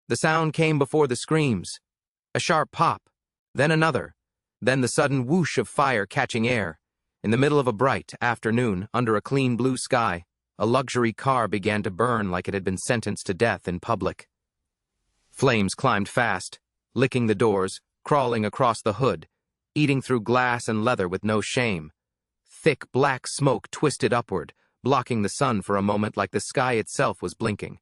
The sound came before the screams. A sharp pop, then another, then the sudden whoosh of fire catching air. In the middle of a bright afternoon, under a clean blue sky, a luxury car began to burn like it had been sentenced to death in public. Flames climbed fast, licking the doors, crawling across the hood, eating through glass and leather with no shame. Thick black smoke twisted upward, blocking the sun for a moment like the sky itself was blinking.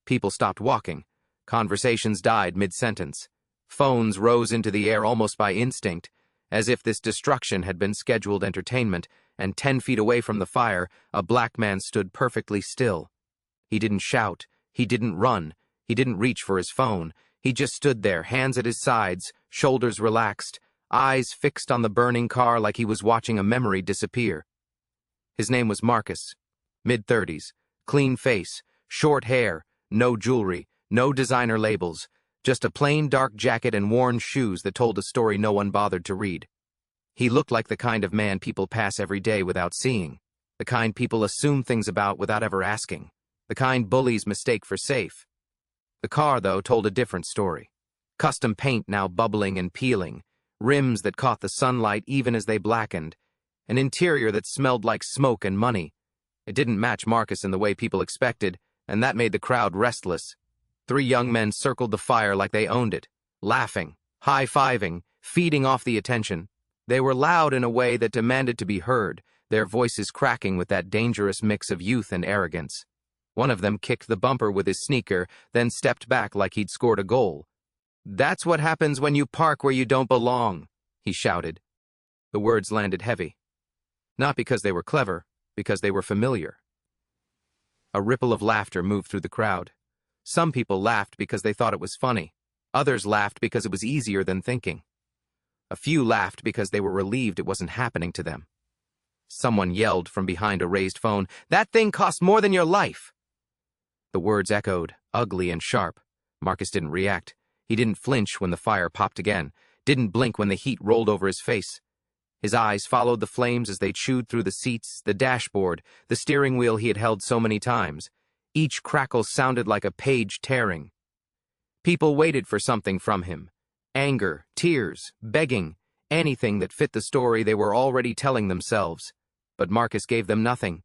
People stopped walking. Conversations died mid-sentence. Phones rose into the air almost by instinct, as if this destruction had been scheduled entertainment, and 10 feet away from the fire, a black man stood perfectly still. He didn't shout, he didn't run, he didn't reach for his phone. He just stood there, hands at his sides, shoulders relaxed, eyes fixed on the burning car like he was watching a memory disappear. His name was Marcus. Mid-30s, clean face, short hair, no jewelry, no designer labels, just a plain dark jacket and worn shoes that told a story no one bothered to read. He looked like the kind of man people pass every day without seeing, the kind people assume things about without ever asking, the kind bullies mistake for safe. The car, though, told a different story. Custom paint now bubbling and peeling, rims that caught the sunlight even as they blackened, an interior that smelled like smoke and money. It didn't match Marcus in the way people expected, and that made the crowd restless. 3 young men circled the fire like they owned it, laughing, high-fiving, feeding off the attention. They were loud in a way that demanded to be heard, their voices cracking with that dangerous mix of youth and arrogance. One of them kicked the bumper with his sneaker, then stepped back like he'd scored a goal. "That's what happens when you park where you don't belong," he shouted. The words landed heavy. Not because they were clever, because they were familiar. A ripple of laughter moved through the crowd. Some people laughed because they thought it was funny. Others laughed because it was easier than thinking. A few laughed because they were relieved it wasn't happening to them. Someone yelled from behind a raised phone, "That thing cost more than your life!" The words echoed, ugly and sharp. Marcus didn't react. He didn't flinch when the fire popped again, didn't blink when the heat rolled over his face. His eyes followed the flames as they chewed through the seats, the dashboard, the steering wheel he had held so many times. Each crackle sounded like a page tearing. People waited for something from him. Anger, tears, begging, anything that fit the story they were already telling themselves. But Marcus gave them nothing.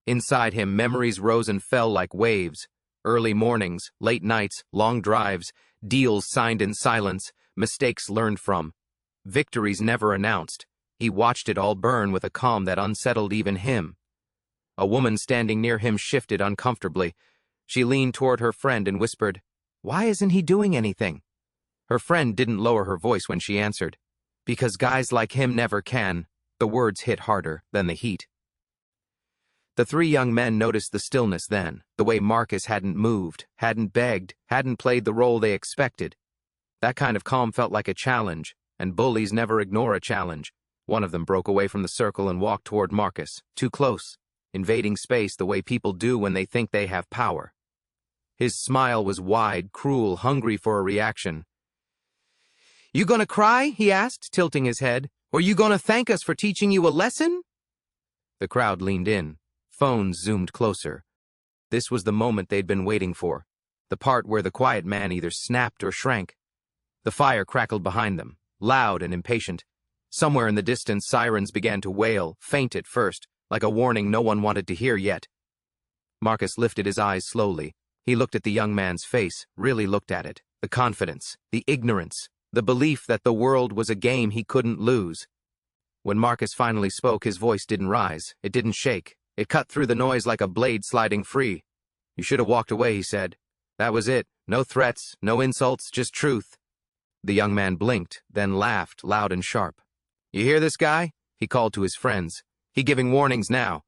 Inside him, memories rose and fell like waves. Early mornings, late nights, long drives, deals signed in silence, mistakes learned from. Victories never announced. He watched it all burn with a calm that unsettled even him. A woman standing near him shifted uncomfortably. She leaned toward her friend and whispered, "Why isn't he doing anything?" Her friend didn't lower her voice when she answered, "Because guys like him never can." The words hit harder than the heat. The 3 young men noticed the stillness then, the way Marcus hadn't moved, hadn't begged, hadn't played the role they expected. That kind of calm felt like a challenge, and bullies never ignore a challenge. One of them broke away from the circle and walked toward Marcus, too close, invading space the way people do when they think they have power. His smile was wide, cruel, hungry for a reaction. "You gonna cry?" he asked, tilting his head. "Or you gonna thank us for teaching you a lesson?" The crowd leaned in. Phones zoomed closer. This was the moment they'd been waiting for, the part where the quiet man either snapped or shrank. The fire crackled behind them, loud and impatient. Somewhere in the distance, sirens began to wail, faint at first, like a warning no one wanted to hear yet. Marcus lifted his eyes slowly. He looked at the young man's face, really looked at it. The confidence, the ignorance, the belief that the world was a game he couldn't lose. When Marcus finally spoke, his voice didn't rise. It didn't shake. It cut through the noise like a blade sliding free. "You should have walked away," he said. "That was it. No threats, no insults, just truth." The young man blinked, then laughed, loud and sharp. "You hear this guy?" he called to his friends. "He giving warnings now."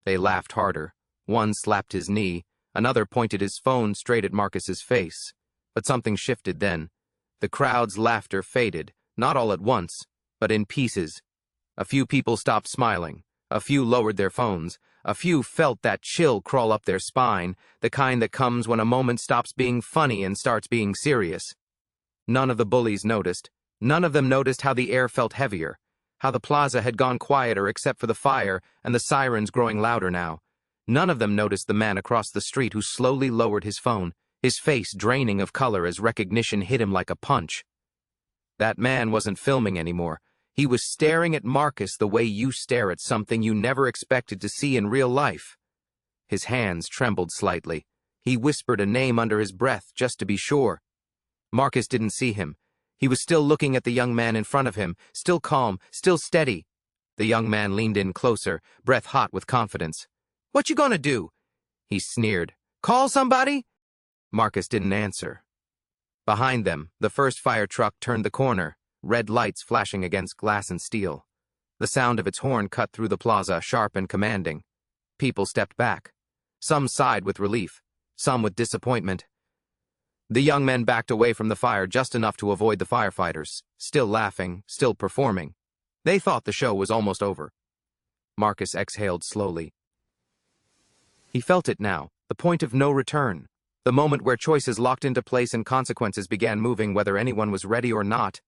They laughed harder. One slapped his knee. Another pointed his phone straight at Marcus's face. But something shifted then. The crowd's laughter faded, not all at once, but in pieces. A few people stopped smiling. A few lowered their phones. A few felt that chill crawl up their spine, the kind that comes when a moment stops being funny and starts being serious. None of the bullies noticed. None of them noticed how the air felt heavier, how the plaza had gone quieter except for the fire and the sirens growing louder now. None of them noticed the man across the street who slowly lowered his phone, his face draining of color as recognition hit him like a punch. That man wasn't filming anymore. He was staring at Marcus the way you stare at something you never expected to see in real life. His hands trembled slightly. He whispered a name under his breath just to be sure. Marcus didn't see him. He was still looking at the young man in front of him, still calm, still steady. The young man leaned in closer, breath hot with confidence. "What you gonna do?" he sneered. "Call somebody?" Marcus didn't answer. Behind them, the first fire truck turned the corner, red lights flashing against glass and steel. The sound of its horn cut through the plaza, sharp and commanding. People stepped back. Some sighed with relief, some with disappointment. The young men backed away from the fire just enough to avoid the firefighters, still laughing, still performing. They thought the show was almost over. Marcus exhaled slowly. He felt it now, the point of no return, the moment where choices locked into place and consequences began moving whether anyone was ready or not.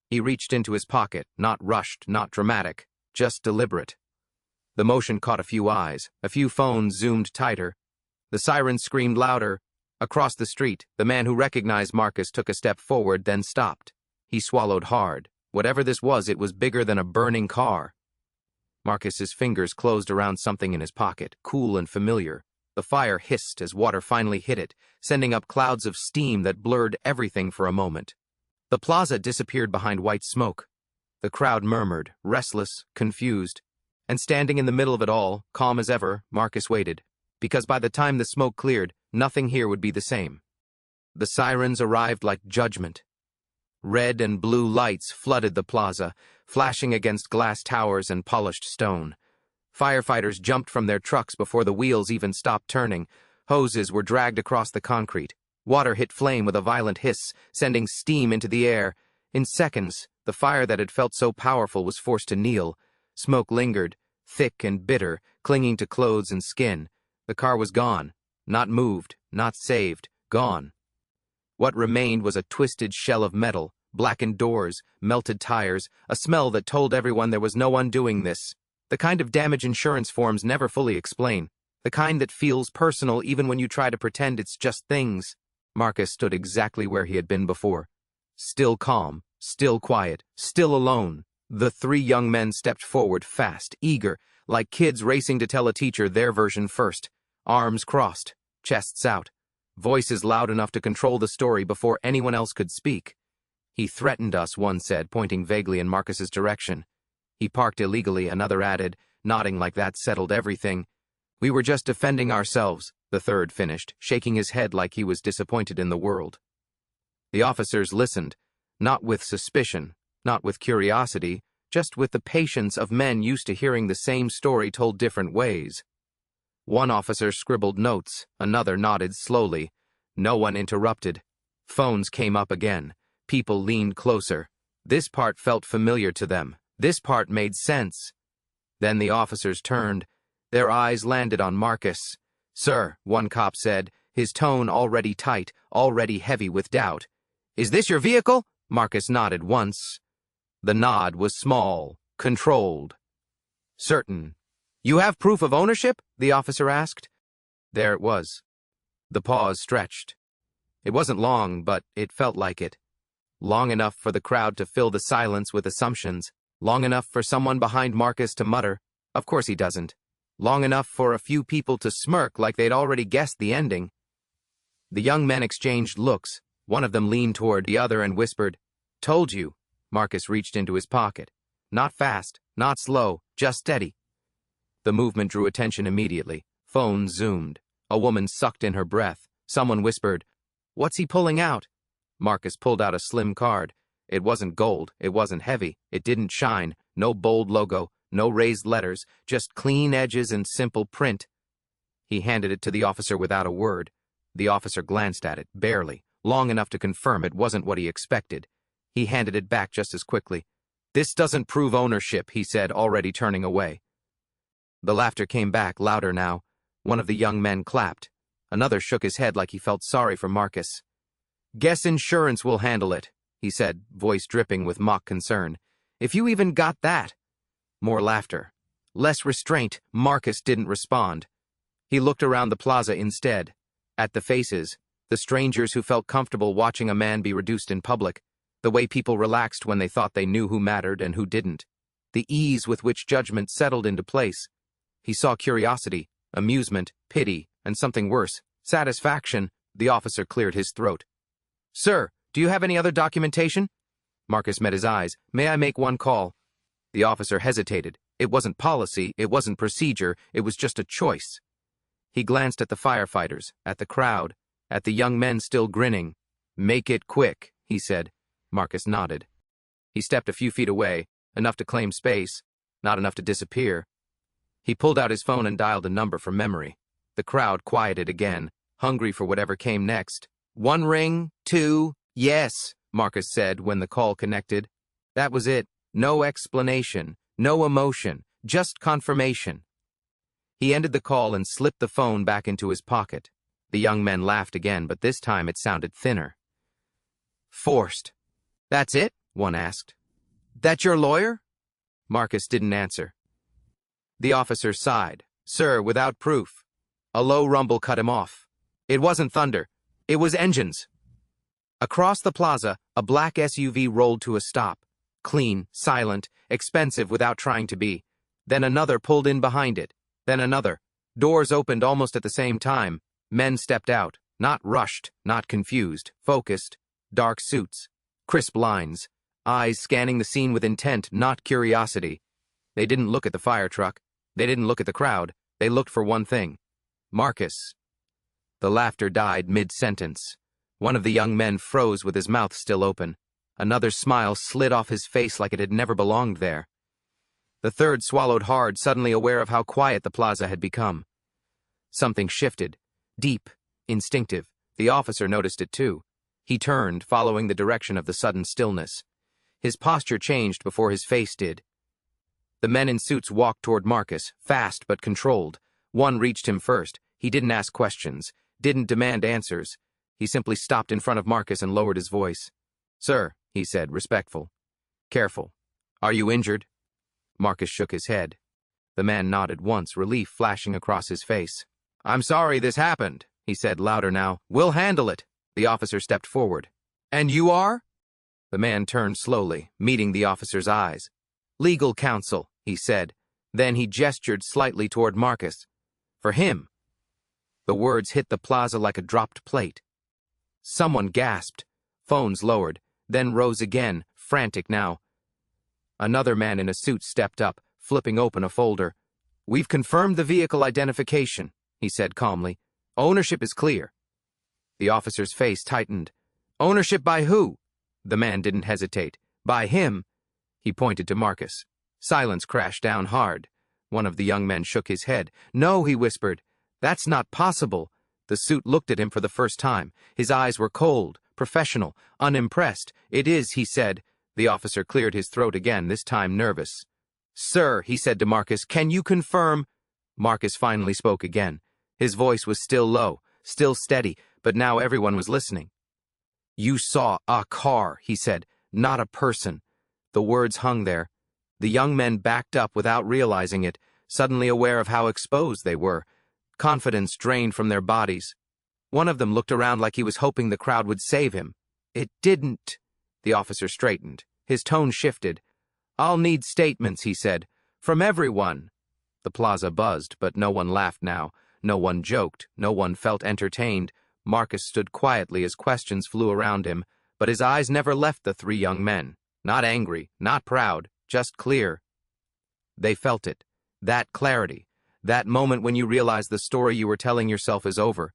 He reached into his pocket, not rushed, not dramatic, just deliberate. The motion caught a few eyes, a few phones zoomed tighter. The sirens screamed louder. Across the street, the man who recognized Marcus took a step forward, then stopped. He swallowed hard. Whatever this was, it was bigger than a burning car. Marcus's fingers closed around something in his pocket, cool and familiar. The fire hissed as water finally hit it, sending up clouds of steam that blurred everything for a moment. The plaza disappeared behind white smoke. The crowd murmured, restless, confused. And standing in the middle of it all, calm as ever, Marcus waited. Because by the time the smoke cleared, nothing here would be the same. The sirens arrived like judgment. Red and blue lights flooded the plaza, flashing against glass towers and polished stone. Firefighters jumped from their trucks before the wheels even stopped turning. Hoses were dragged across the concrete. Water hit flame with a violent hiss, sending steam into the air. In seconds, the fire that had felt so powerful was forced to kneel. Smoke lingered, thick and bitter, clinging to clothes and skin. The car was gone. Not moved, not saved, gone. What remained was a twisted shell of metal, blackened doors, melted tires, a smell that told everyone there was no undoing this. The kind of damage insurance forms never fully explain. The kind that feels personal even when you try to pretend it's just things. Marcus stood exactly where he had been before. Still calm, still quiet, still alone. The three young men stepped forward fast, eager, like kids racing to tell a teacher their version first. Arms crossed, chests out, voices loud enough to control the story before anyone else could speak. "He threatened us," one said, pointing vaguely in Marcus's direction. "He parked illegally," another added, nodding like that settled everything. "We were just defending ourselves," the third finished, shaking his head like he was disappointed in the world. The officers listened, not with suspicion, not with curiosity, just with the patience of men used to hearing the same story told different ways. One officer scribbled notes, another nodded slowly. No one interrupted. Phones came up again. People leaned closer. This part felt familiar to them. This part made sense. Then the officers turned. Their eyes landed on Marcus. "Sir," one cop said, his tone already tight, already heavy with doubt. "Is this your vehicle?" Marcus nodded once. The nod was small, controlled. "Certain." "You have proof of ownership?" the officer asked. There it was. The pause stretched. It wasn't long, but it felt like it. Long enough for the crowd to fill the silence with assumptions. Long enough for someone behind Marcus to mutter, "Of course he doesn't." Long enough for a few people to smirk like they'd already guessed the ending. The young men exchanged looks. One of them leaned toward the other and whispered, "Told you." Marcus reached into his pocket. Not fast, not slow, just steady. The movement drew attention immediately. Phones zoomed. A woman sucked in her breath. Someone whispered, "What's he pulling out?" Marcus pulled out a slim card. It wasn't gold, it wasn't heavy, it didn't shine, no bold logo, no raised letters, just clean edges and simple print. He handed it to the officer without a word. The officer glanced at it, barely, long enough to confirm it wasn't what he expected. He handed it back just as quickly. "This doesn't prove ownership," he said, already turning away. The laughter came back, louder now. One of the young men clapped. Another shook his head like he felt sorry for Marcus. "Guess insurance will handle it," he said, voice dripping with mock concern. "If you even got that." More laughter. Less restraint. Marcus didn't respond. He looked around the plaza instead. At the faces. The strangers who felt comfortable watching a man be reduced in public, the way people relaxed when they thought they knew who mattered and who didn't, the ease with which judgment settled into place. He saw curiosity, amusement, pity, and something worse, satisfaction. The officer cleared his throat. "Sir, do you have any other documentation?" Marcus met his eyes. "May I make one call?" The officer hesitated. It wasn't policy, it wasn't procedure, it was just a choice. He glanced at the firefighters, at the crowd, at the young men still grinning. "Make it quick," he said. Marcus nodded. He stepped a few feet away, enough to claim space, not enough to disappear. He pulled out his phone and dialed a number from memory. The crowd quieted again, hungry for whatever came next. "One ring, two, yes," Marcus said when the call connected. That was it. No explanation, no emotion, just confirmation. He ended the call and slipped the phone back into his pocket. The young men laughed again, but this time it sounded thinner. "Forced." "That's it?" one asked. "That your lawyer?" Marcus didn't answer. The officer sighed. "Sir, without proof." A low rumble cut him off. It wasn't thunder. It was engines. Across the plaza, a black SUV rolled to a stop. Clean, silent, expensive without trying to be. Then another pulled in behind it. Then another. Doors opened almost at the same time. Men stepped out. Not rushed, not confused, focused. Dark suits. Crisp lines. Eyes scanning the scene with intent, not curiosity. They didn't look at the fire truck. They didn't look at the crowd. They looked for one thing. Marcus. The laughter died mid-sentence. One of the young men froze with his mouth still open. Another smile slid off his face like it had never belonged there. The third swallowed hard, suddenly aware of how quiet the plaza had become. Something shifted. Deep. Instinctive. The officer noticed it too. He turned, following the direction of the sudden stillness. His posture changed before his face did. The men in suits walked toward Marcus, fast but controlled. One reached him first. He didn't ask questions, didn't demand answers. He simply stopped in front of Marcus and lowered his voice. "Sir," he said, respectful. "Careful. Are you injured?" Marcus shook his head. The man nodded once, relief flashing across his face. "I'm sorry this happened," he said, louder now. "We'll handle it." The officer stepped forward. "And you are?" The man turned slowly, meeting the officer's eyes. "Legal counsel," he said. Then he gestured slightly toward Marcus. "For him." The words hit the plaza like a dropped plate. Someone gasped. Phones lowered, then rose again, frantic now. Another man in a suit stepped up, flipping open a folder. "We've confirmed the vehicle identification," he said calmly. "Ownership is clear." The officer's face tightened. "Ownership by who?" The man didn't hesitate. "By him." He pointed to Marcus. Silence crashed down hard. One of the young men shook his head. "No," he whispered. "That's not possible." The suit looked at him for the first time. His eyes were cold, professional, unimpressed. "It is," he said. The officer cleared his throat again, this time nervous. "Sir," he said to Marcus, "can you confirm?" Marcus finally spoke again. His voice was still low, still steady, but now everyone was listening. "You saw a car," he said, "not a person." The words hung there. The young men backed up without realizing it, suddenly aware of how exposed they were. Confidence drained from their bodies. One of them looked around like he was hoping the crowd would save him. "It didn't." The officer straightened. His tone shifted. "I'll need statements," he said. "From everyone." The plaza buzzed, but no one laughed now. No one joked. No one felt entertained. Marcus stood quietly as questions flew around him, but his eyes never left the three young men. Not angry, not proud, just clear. They felt it. That clarity. That moment when you realize the story you were telling yourself is over.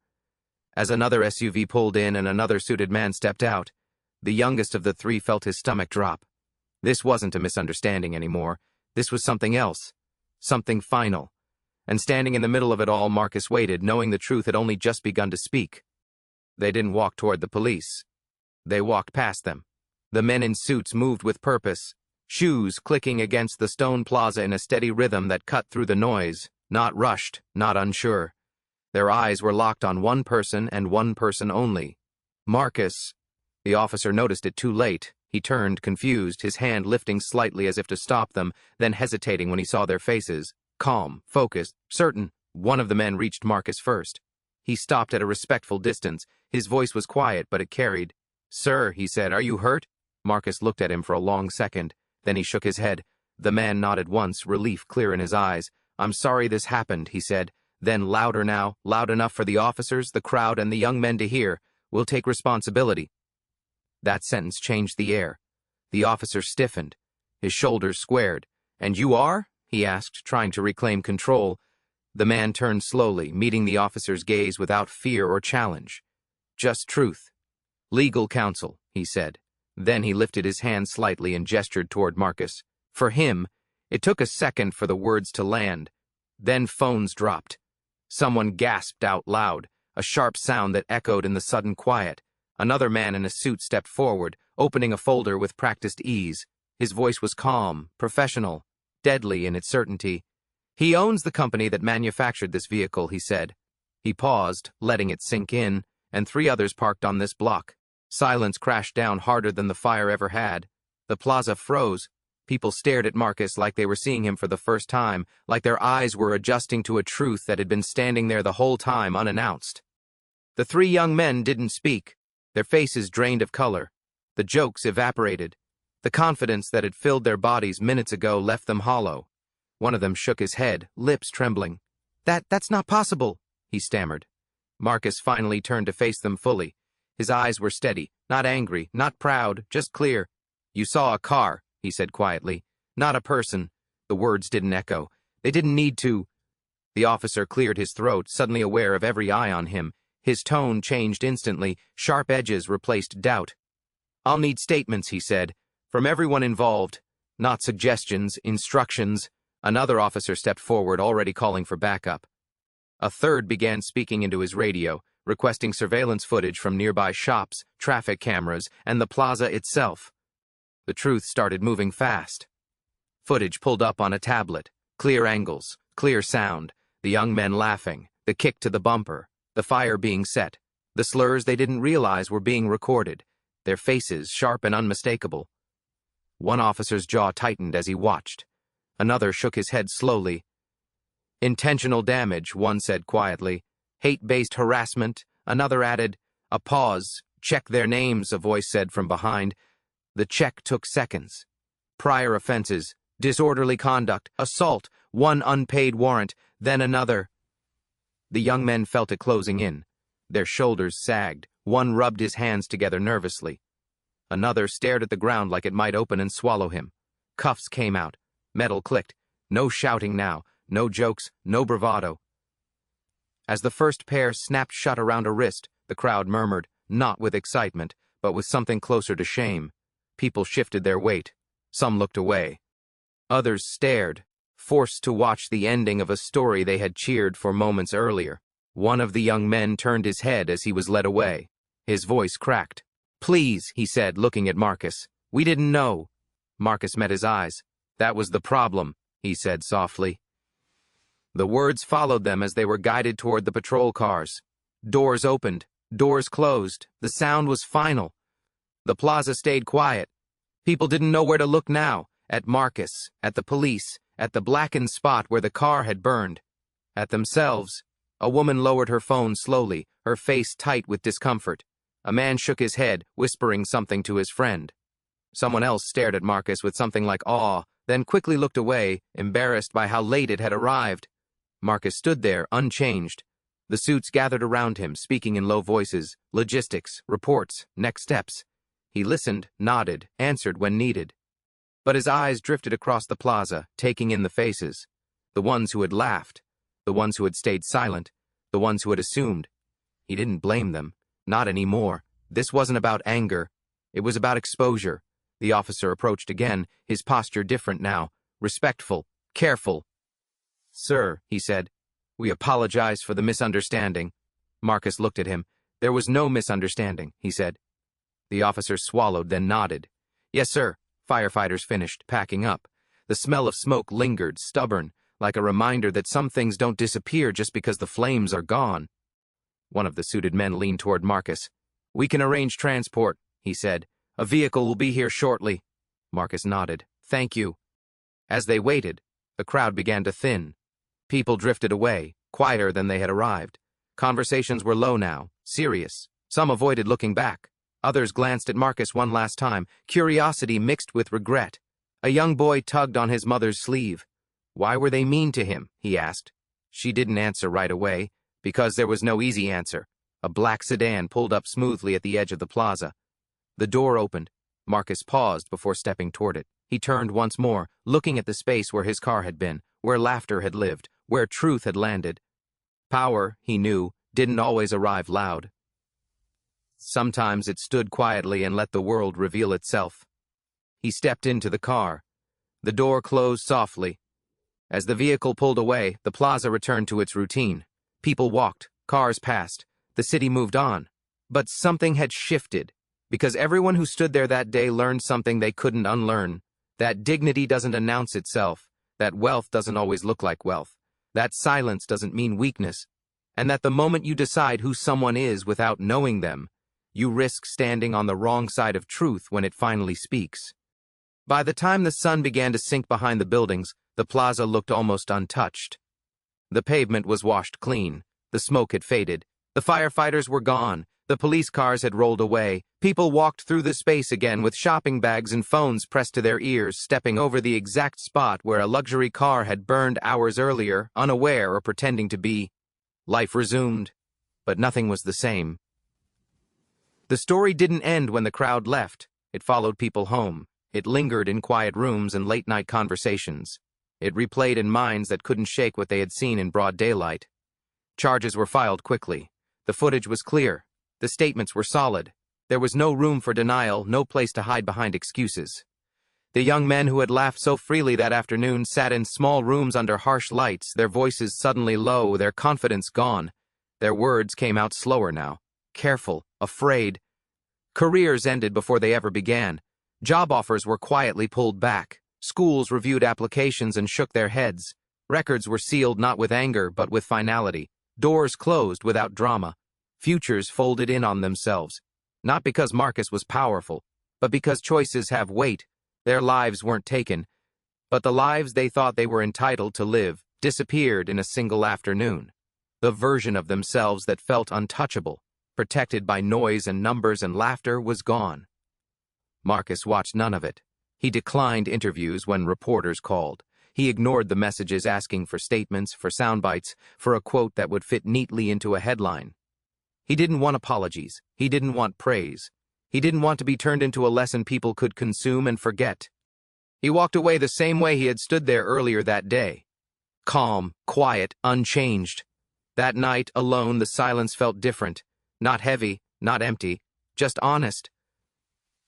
As another SUV pulled in and another suited man stepped out, the youngest of the three felt his stomach drop. This wasn't a misunderstanding anymore. This was something else. Something final. And standing in the middle of it all, Marcus waited, knowing the truth had only just begun to speak. They didn't walk toward the police. They walked past them. The men in suits moved with purpose, shoes clicking against the stone plaza in a steady rhythm that cut through the noise, not rushed, not unsure. Their eyes were locked on one person and one person only. Marcus. The officer noticed it too late. He turned, confused, his hand lifting slightly as if to stop them, then hesitating when he saw their faces. Calm, focused, certain. One of the men reached Marcus first. He stopped at a respectful distance. His voice was quiet, but it carried. "Sir," he said, "are you hurt?" Marcus looked at him for a long second. Then he shook his head. The man nodded once, relief clear in his eyes. "I'm sorry this happened," he said. Then louder now, loud enough for the officers, the crowd, and the young men to hear. "We'll take responsibility." That sentence changed the air. The officer stiffened. His shoulders squared. "And you are?" he asked, trying to reclaim control. The man turned slowly, meeting the officer's gaze without fear or challenge. "Just truth." "Legal counsel," he said. Then he lifted his hand slightly and gestured toward Marcus. For him, it took a second for the words to land. Then phones dropped. Someone gasped out loud, a sharp sound that echoed in the sudden quiet. Another man in a suit stepped forward, opening a folder with practiced ease. His voice was calm, professional, deadly in its certainty. "He owns the company that manufactured this vehicle," he said. He paused, letting it sink in, and 3 others parked on this block. Silence crashed down harder than the fire ever had. The plaza froze. People stared at Marcus like they were seeing him for the first time, like their eyes were adjusting to a truth that had been standing there the whole time unannounced. The 3 young men didn't speak. Their faces drained of color. The jokes evaporated. The confidence that had filled their bodies minutes ago left them hollow. One of them shook his head, lips trembling. That's not possible," he stammered. Marcus finally turned to face them fully. His eyes were steady, not angry, not proud, just clear. "You saw a car," he said quietly. "Not a person." The words didn't echo. They didn't need to. The officer cleared his throat, suddenly aware of every eye on him. His tone changed instantly. Sharp edges replaced doubt. "I'll need statements," he said, "from everyone involved. Not suggestions, instructions." Another officer stepped forward, already calling for backup. A third began speaking into his radio, requesting surveillance footage from nearby shops, traffic cameras, and the plaza itself. The truth started moving fast. Footage pulled up on a tablet. Clear angles, clear sound, the young men laughing, the kick to the bumper, the fire being set, the slurs they didn't realize were being recorded, their faces sharp and unmistakable. One officer's jaw tightened as he watched. Another shook his head slowly. "Intentional damage," one said quietly. "Hate-based harassment," another added. A pause. "Check their names," a voice said from behind. The check took seconds. Prior offenses, disorderly conduct, assault, one unpaid warrant, then another. The young men felt it closing in. Their shoulders sagged. One rubbed his hands together nervously. Another stared at the ground like it might open and swallow him. Cuffs came out. Metal clicked. No shouting now. No jokes. No bravado. As the first pair snapped shut around a wrist, the crowd murmured, not with excitement, but with something closer to shame. People shifted their weight. Some looked away. Others stared, forced to watch the ending of a story they had cheered for moments earlier. One of the young men turned his head as he was led away. His voice cracked. "Please," he said, looking at Marcus. "We didn't know." Marcus met his eyes. "That was the problem," he said softly. The words followed them as they were guided toward the patrol cars. Doors opened. Doors closed. The sound was final. The plaza stayed quiet. People didn't know where to look now. At Marcus, at the police, at the blackened spot where the car had burned. At themselves. A woman lowered her phone slowly, her face tight with discomfort. A man shook his head, whispering something to his friend. Someone else stared at Marcus with something like awe, then quickly looked away, embarrassed by how late it had arrived. Marcus stood there, unchanged. The suits gathered around him, speaking in low voices, logistics, reports, next steps. He listened, nodded, answered when needed. But his eyes drifted across the plaza, taking in the faces. The ones who had laughed, the ones who had stayed silent, the ones who had assumed. He didn't blame them, not anymore. This wasn't about anger. It was about exposure. The officer approached again, his posture different now, respectful, careful. "Sir," he said, "we apologize for the misunderstanding." Marcus looked at him. "There was no misunderstanding," he said. The officer swallowed, then nodded. "Yes, sir." Firefighters finished, packing up. The smell of smoke lingered, stubborn, like a reminder that some things don't disappear just because the flames are gone. One of the suited men leaned toward Marcus. "We can arrange transport," he said. "A vehicle will be here shortly." Marcus nodded. "Thank you." As they waited, the crowd began to thin. People drifted away, quieter than they had arrived. Conversations were low now, serious. Some avoided looking back. Others glanced at Marcus one last time, curiosity mixed with regret. A young boy tugged on his mother's sleeve. Why were they mean to him? He asked. She didn't answer right away, because there was no easy answer. A black sedan pulled up smoothly at the edge of the plaza. The door opened. Marcus paused before stepping toward it. He turned once more, looking at the space where his car had been, where laughter had lived, where truth had landed. Power, he knew, didn't always arrive loud. Sometimes it stood quietly and let the world reveal itself. He stepped into the car. The door closed softly. As the vehicle pulled away, the plaza returned to its routine. People walked, cars passed, the city moved on. But something had shifted, because everyone who stood there that day learned something they couldn't unlearn. That dignity doesn't announce itself, that wealth doesn't always look like wealth, that silence doesn't mean weakness, and that the moment you decide who someone is without knowing them, you risk standing on the wrong side of truth when it finally speaks. By the time the sun began to sink behind the buildings, the plaza looked almost untouched. The pavement was washed clean, the smoke had faded, the firefighters were gone, the police cars had rolled away, people walked through the space again with shopping bags and phones pressed to their ears, stepping over the exact spot where a luxury car had burned hours earlier, unaware or pretending to be. Life resumed, but nothing was the same. The story didn't end when the crowd left. It followed people home. It lingered in quiet rooms and late-night conversations. It replayed in minds that couldn't shake what they had seen in broad daylight. Charges were filed quickly. The footage was clear. The statements were solid. There was no room for denial, no place to hide behind excuses. The young men who had laughed so freely that afternoon sat in small rooms under harsh lights, their voices suddenly low, their confidence gone. Their words came out slower now, careful, afraid. Careers ended before they ever began. Job offers were quietly pulled back. Schools reviewed applications and shook their heads. Records were sealed not with anger but with finality. Doors closed without drama. Futures folded in on themselves. Not because Marcus was powerful, but because choices have weight. Their lives weren't taken, but the lives they thought they were entitled to live disappeared in a single afternoon. The version of themselves that felt untouchable, protected by noise and numbers and laughter, was gone. Marcus watched none of it. He declined interviews when reporters called. He ignored the messages asking for statements, for sound bites, for a quote that would fit neatly into a headline. He didn't want apologies. He didn't want praise. He didn't want to be turned into a lesson people could consume and forget. He walked away the same way he had stood there earlier that day. Calm, quiet, unchanged. That night, alone, the silence felt different. Not heavy, not empty, just honest.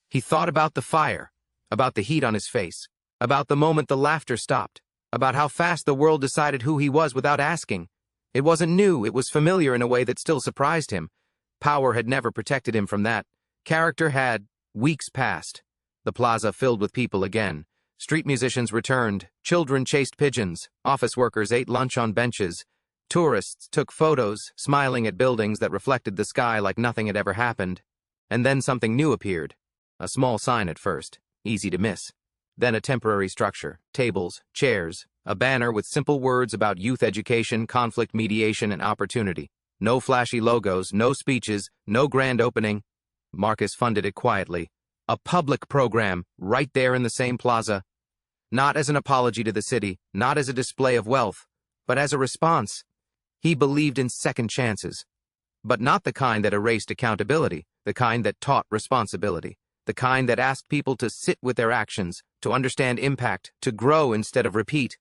He thought about the fire, about the heat on his face, about the moment the laughter stopped, about how fast the world decided who he was without asking. It wasn't new, it was familiar in a way that still surprised him. Power had never protected him from that. Character had. Weeks passed. The plaza filled with people again. Street musicians returned. Children chased pigeons. Office workers ate lunch on benches. Tourists took photos, smiling at buildings that reflected the sky like nothing had ever happened. And then something new appeared. A small sign at first, easy to miss. Then a temporary structure, tables, chairs, a banner with simple words about youth education, conflict mediation, and opportunity. No flashy logos, no speeches, no grand opening. Marcus funded it quietly. A public program, right there in the same plaza. Not as an apology to the city, not as a display of wealth, but as a response. He believed in second chances. But not the kind that erased accountability, the kind that taught responsibility, the kind that asked people to sit with their actions, to understand impact, to grow instead of repeat.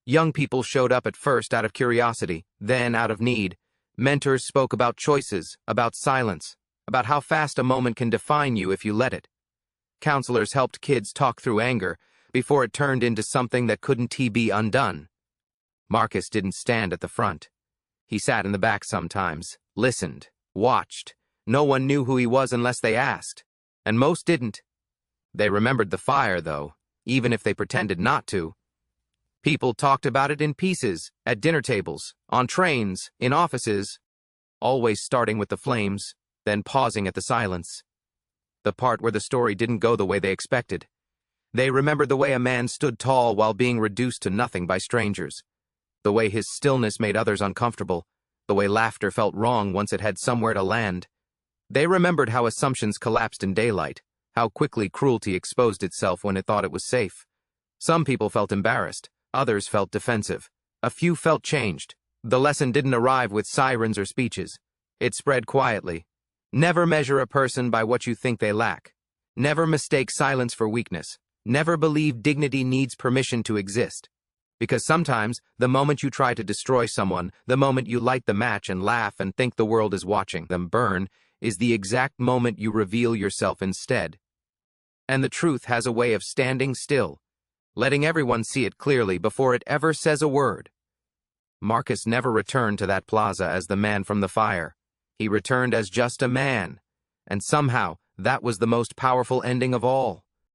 Young people showed up at first out of curiosity, then out of need. Mentors spoke about choices, about silence, about how fast a moment can define you if you let it. Counselors helped kids talk through anger before it turned into something that couldn't be undone. Marcus didn't stand at the front. He sat in the back sometimes, listened, watched. No one knew who he was unless they asked, and most didn't. They remembered the fire, though, even if they pretended not to. People talked about it in pieces, at dinner tables, on trains, in offices, always starting with the flames, then pausing at the silence. The part where the story didn't go the way they expected. They remembered the way a man stood tall while being reduced to nothing by strangers. The way his stillness made others uncomfortable. the way laughter felt wrong once it had somewhere to land. They remembered how assumptions collapsed in daylight, how quickly cruelty exposed itself when it thought it was safe. Some people felt embarrassed, others felt defensive. A few felt changed. The lesson didn't arrive with sirens or speeches. It spread quietly. Never measure a person by what you think they lack. Never mistake silence for weakness. Never believe dignity needs permission to exist. Because sometimes, the moment you try to destroy someone, the moment you light the match and laugh and think the world is watching them burn, is the exact moment you reveal yourself instead. And the truth has a way of standing still, letting everyone see it clearly before it ever says a word. Marcus never returned to that plaza as the man from the fire. He returned as just a man. And somehow, that was the most powerful ending of all.